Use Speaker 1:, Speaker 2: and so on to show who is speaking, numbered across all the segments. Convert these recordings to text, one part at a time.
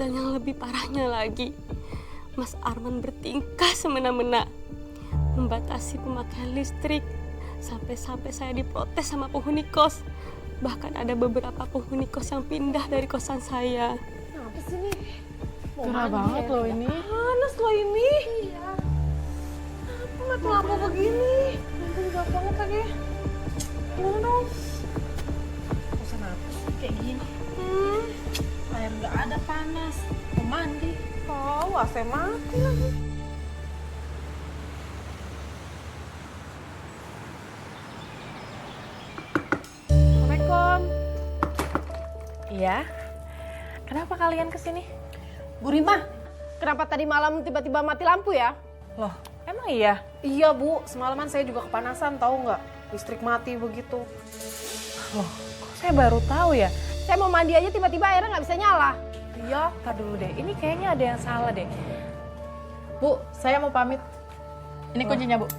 Speaker 1: Dan yang lebih parahnya lagi, Mas Arman bertingkah semena-mena, membatasi pemakaian listrik, sampai-sampai saya diprotes sama penghuni kos. Bahkan ada beberapa penghuni kos yang pindah dari kosan saya.
Speaker 2: Kenapa sih nih?
Speaker 3: Gerah banget loh ini.
Speaker 2: Panas loh ini. Iya. Kenapa mati lampu begini? Ampun, gelap banget lagi. Gimana dong? Bosan apa sih kayak gini? Air nggak ada, panas. Mau mandi. Oh, AC mati lagi.
Speaker 3: Assalamualaikum. Iya. Kenapa kalian kesini?
Speaker 2: Bu Rima, kenapa tadi malam tiba-tiba mati lampu ya?
Speaker 3: Loh, emang iya?
Speaker 2: Iya Bu, semalaman saya juga kepanasan, tahu nggak? Listrik mati begitu.
Speaker 3: Loh, kok saya baru tahu ya?
Speaker 2: Saya mau mandi aja tiba-tiba airnya nggak bisa nyala.
Speaker 3: Iya, tar dulu deh. Ini kayaknya ada yang salah deh. Bu, saya mau pamit. Ini kuncinya, Bu.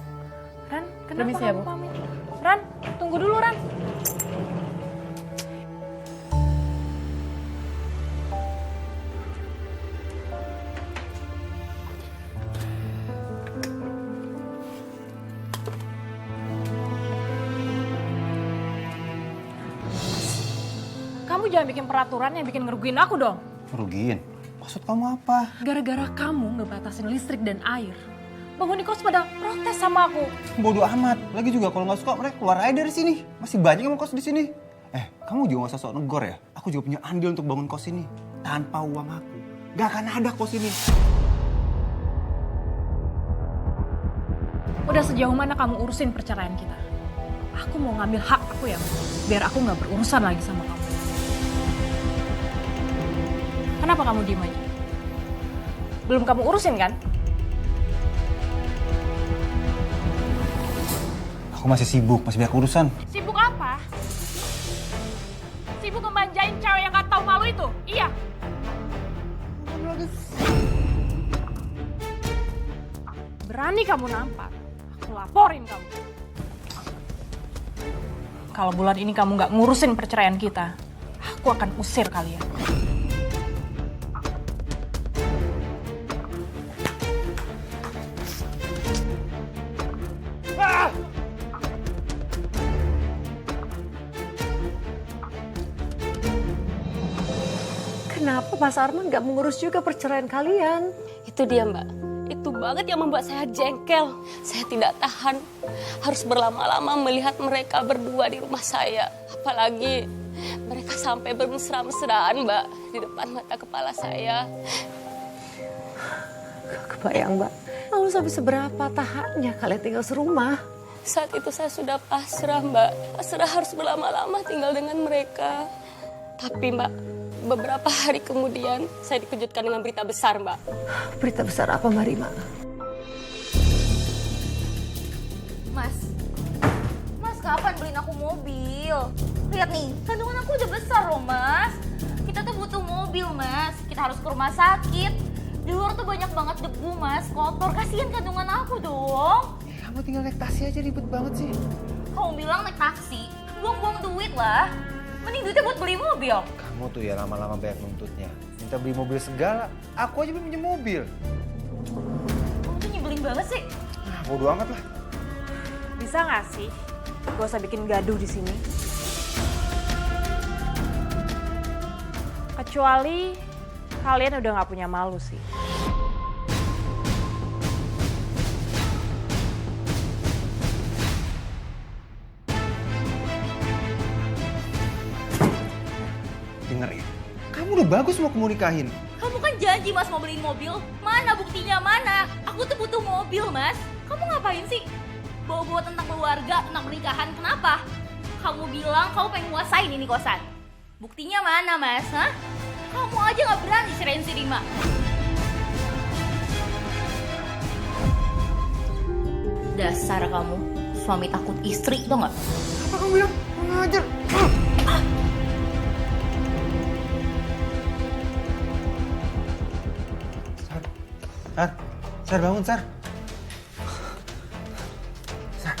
Speaker 3: Ran, kenapa
Speaker 4: Permisi ya,
Speaker 3: kamu
Speaker 4: Bu.
Speaker 3: pamit? Ran, tunggu dulu, Ran. Kamu jangan bikin peraturan yang bikin ngerugiin aku dong.
Speaker 4: Merugiin? Maksud kamu apa?
Speaker 3: Gara-gara kamu ngebatasin listrik dan air, penghuni kos pada protes sama aku.
Speaker 4: Bodoh amat. Lagi juga kalau nggak suka mereka keluar aja dari sini. Masih banyak yang mau kos di sini. Kamu juga nggak usah sok negor ya. Aku juga punya andil untuk bangun kos ini. Tanpa uang aku, nggak akan ada kos ini.
Speaker 3: Udah sejauh mana kamu urusin perceraian kita? Aku mau ngambil hak aku ya, biar aku nggak berurusan lagi sama kamu. Kenapa kamu diem aja? Belum kamu urusin kan?
Speaker 4: Aku masih sibuk, masih banyak urusan.
Speaker 3: Sibuk apa? Sibuk ngemanjain cewek yang gak tahu malu itu? Iya. Berani kamu nampak, aku laporin kamu. Kalau bulan ini kamu gak ngurusin perceraian kita, aku akan usir kalian.
Speaker 2: Kenapa Mas Arman nggak mengurus juga perceraian kalian?
Speaker 1: Itu dia, Mbak. Itu banget yang membuat saya jengkel. Saya tidak tahan harus berlama-lama melihat mereka berdua di rumah saya. Apalagi mereka sampai bermesra-mesraan, Mbak, di depan mata kepala saya.
Speaker 2: Kebayang Mbak. Lalu sampai seberapa tahapnya kalian tinggal serumah?
Speaker 1: Saat itu saya sudah pasrah, Mbak. Pasrah harus berlama-lama tinggal dengan mereka. Tapi, Mbak, beberapa hari kemudian saya dikejutkan dengan berita besar, Mbak.
Speaker 2: Berita besar apa Marima?
Speaker 5: Mas kapan beliin aku mobil? Lihat nih, kandungan aku udah besar loh Mas. Kita tuh butuh mobil Mas, kita harus ke rumah sakit. Di luar tuh banyak banget debu Mas, kotor, kasihan kandungan aku dong.
Speaker 4: Kamu tinggal naik taksi aja ribet banget sih.
Speaker 5: Kamu bilang naik taksi, buang-buang duit lah. Mending duitnya buat beli mobil.
Speaker 4: Kamu tuh ya lama-lama banyak nuntutnya. Minta beli mobil segala. Aku aja belum punya mobil.
Speaker 5: Kamu tuh nyebelin banget sih.
Speaker 4: Nah, bodo amat lah.
Speaker 3: Bisa nggak sih? Gak usah bikin gaduh di sini. Kecuali kalian udah nggak punya malu sih.
Speaker 4: Dengar ya. Kamu udah bagus mau kamu nikahin.
Speaker 5: Kamu kan janji Mas mau beliin mobil. Mana buktinya mana? Aku tuh butuh mobil Mas. Kamu ngapain sih? Bawa-bawa tentang keluarga, tentang pernikahan. Kenapa? Kamu bilang kamu pengen nguasain ini kosan. Buktinya mana Mas? Hah? Kamu aja gak berani ceraiin si Rima. Dasar kamu, suami takut istri, tau gak?
Speaker 4: Apa kamu bilang? Mengajar. Sar bangun, Sar. Sar.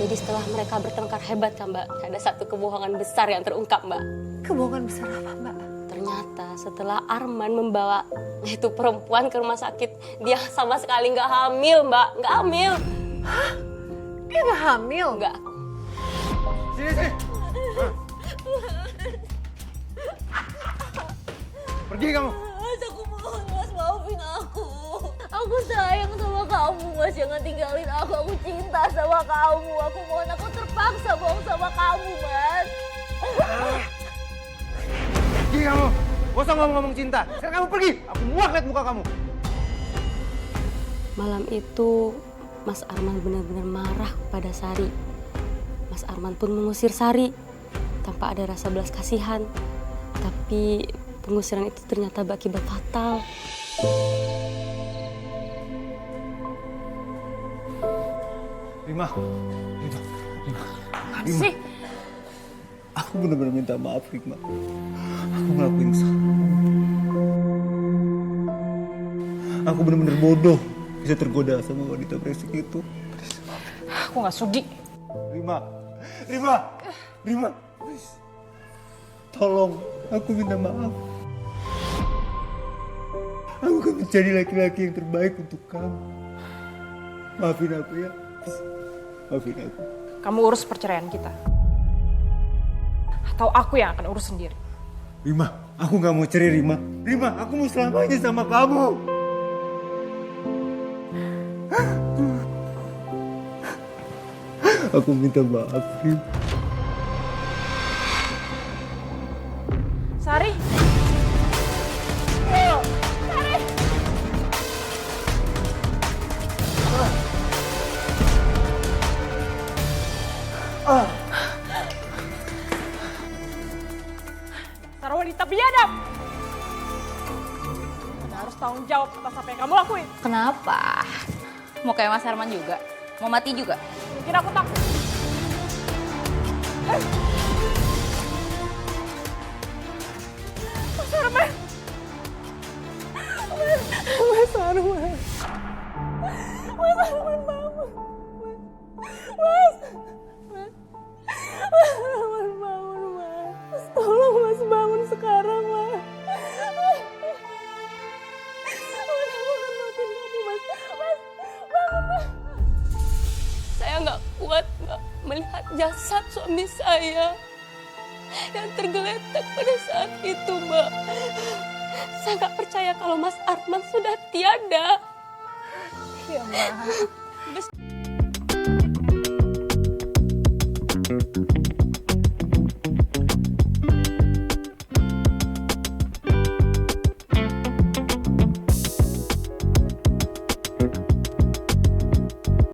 Speaker 1: Jadi setelah mereka bertengkar hebat kan Mbak, ada satu kebohongan besar yang terungkap Mbak.
Speaker 2: Kebohongan besar apa, Mbak?
Speaker 1: Ternyata setelah Arman membawa itu perempuan ke rumah sakit, dia sama sekali nggak hamil Mbak, nggak hamil.
Speaker 2: Dia nggak hamil?
Speaker 1: Nggak.
Speaker 4: Sini. Pergi kamu.
Speaker 5: Mas, aku mohon Mas, maafin aku. Aku sayang sama kamu Mas, jangan tinggalin aku. Aku cinta sama kamu. Aku mohon, aku terpaksa bohong sama kamu Mas.
Speaker 4: Pergi kamu. Gak usah ngomong-ngomong cinta. Sekarang kamu pergi. Aku muak lihat muka kamu.
Speaker 1: Malam itu Mas Arman benar-benar marah kepada Sari. Mas Arman pun mengusir Sari tanpa ada rasa belas kasihan. Tapi pengusiran itu ternyata berakibat fatal.
Speaker 4: Rima.
Speaker 3: Sih,
Speaker 4: Aku benar-benar minta maaf, Rima. Aku ngelakuin salah. Aku benar-benar bodoh bisa tergoda sama wanita brengsek itu.
Speaker 3: aku nggak sudi.
Speaker 4: Rima. Please. Tolong, aku minta maaf. Aku akan menjadi laki-laki yang terbaik untuk kamu. Maafin aku ya. Please. Maafin aku.
Speaker 3: Kamu urus perceraian kita. Atau aku yang akan urus sendiri.
Speaker 4: Rima, aku gak mau cerai, Rima. Rima, aku mau selamanya sama kamu. Aku minta maaf, Rima.
Speaker 3: Sari. Dasar wanita biadab. Anda harus tanggung jawab atas apa yang kamu lakuin.
Speaker 5: Kenapa? Mau kayak Mas Arman juga? Mau mati juga?
Speaker 3: Bikin aku takut. Mas Arman. Mas Arman. Mas Arman bangun. Mas. Mas Arman bangun, Mas. Tolong Mas bangun sekarang, Mas. Mas, aku akan maafin kamu, Mas. Mas, bangun, Mas.
Speaker 1: Saya nggak kuat Mbak melihat jasad suami saya yang tergeletak pada saat itu Mbak. Saya nggak percaya kalau Mas Arman sudah tiada.
Speaker 3: Iya, Mbak.